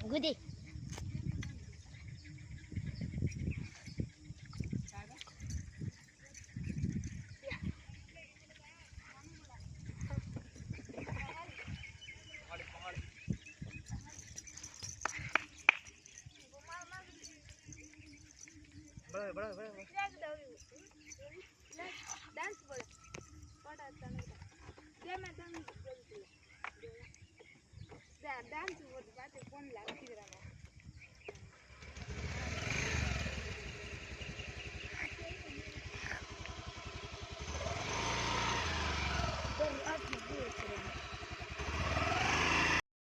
गुदी बड़ा डांस बोल पड़ा क्या मैं डांस बोल डांस बहुत बात है कौन लागती रहा